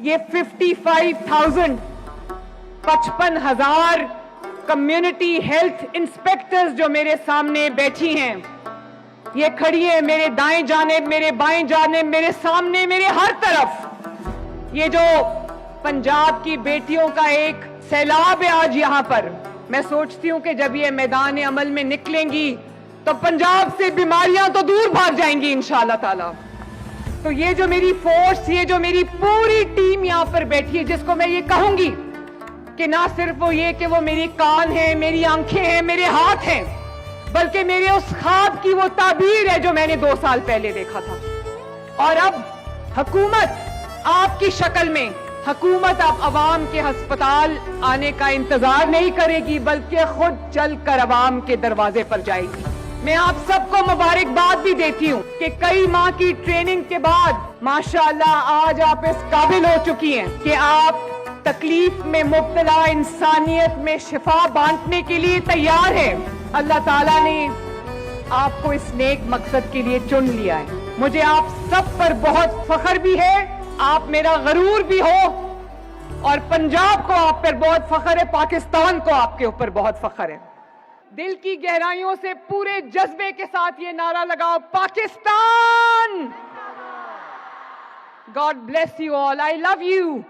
یہ 55,000 55,000 community health inspectors جو میرے سامنے بیٹھی ہیں، یہ کھڑی ہے میرے دائیں جانب، میرے بائیں جانب، میرے سامنے، میرے ہر طرف. یہ جو پنجاب کی بیٹیوں کا ایک سیلاب ہے آج یہاں پر، میں سوچتی ہوں کہ جب یہ میدان عمل میں نکلیں گی تو پنجاب سے بیماریاں تو دور بھاگ جائیں گی انشاءاللہ تعالی. تو یہ جو میری فورس، یہ جو میری پوری ٹیم یہاں پر بیٹھی ہے، جس کو میں یہ کہوں گی کہ نہ صرف وہ یہ کہ وہ میری کان ہیں، میری آنکھیں ہیں، میرے ہاتھ ہیں، بلکہ میرے اس خواب کی وہ تعبیر ہے جو میں نے 2 سال پہلے دیکھا تھا. اور اب حکومت آپ کی شکل میں، حکومت اب عوام کے ہسپتال آنے کا انتظار نہیں کرے گی، بلکہ خود چل کر عوام کے دروازے پر جائے گی. میں آپ سب کو مبارکباد بھی دیتی ہوں کہ کئی ماہ کی ٹریننگ کے بعد ماشاءاللہ آج آپ اس قابل ہو چکی ہیں کہ آپ تکلیف میں مبتلا انسانیت میں شفا بانٹنے کے لیے تیار ہیں. اللہ تعالیٰ نے آپ کو اس نیک مقصد کے لیے چن لیا ہے. مجھے آپ سب پر بہت فخر بھی ہے، آپ میرا غرور بھی ہو، اور پنجاب کو آپ پر بہت فخر ہے، پاکستان کو آپ کے اوپر بہت فخر ہے. دل کی گہرائیوں سے پورے جذبے کے ساتھ یہ نعرہ لگاؤ، Pakistan! God bless you all. I love you.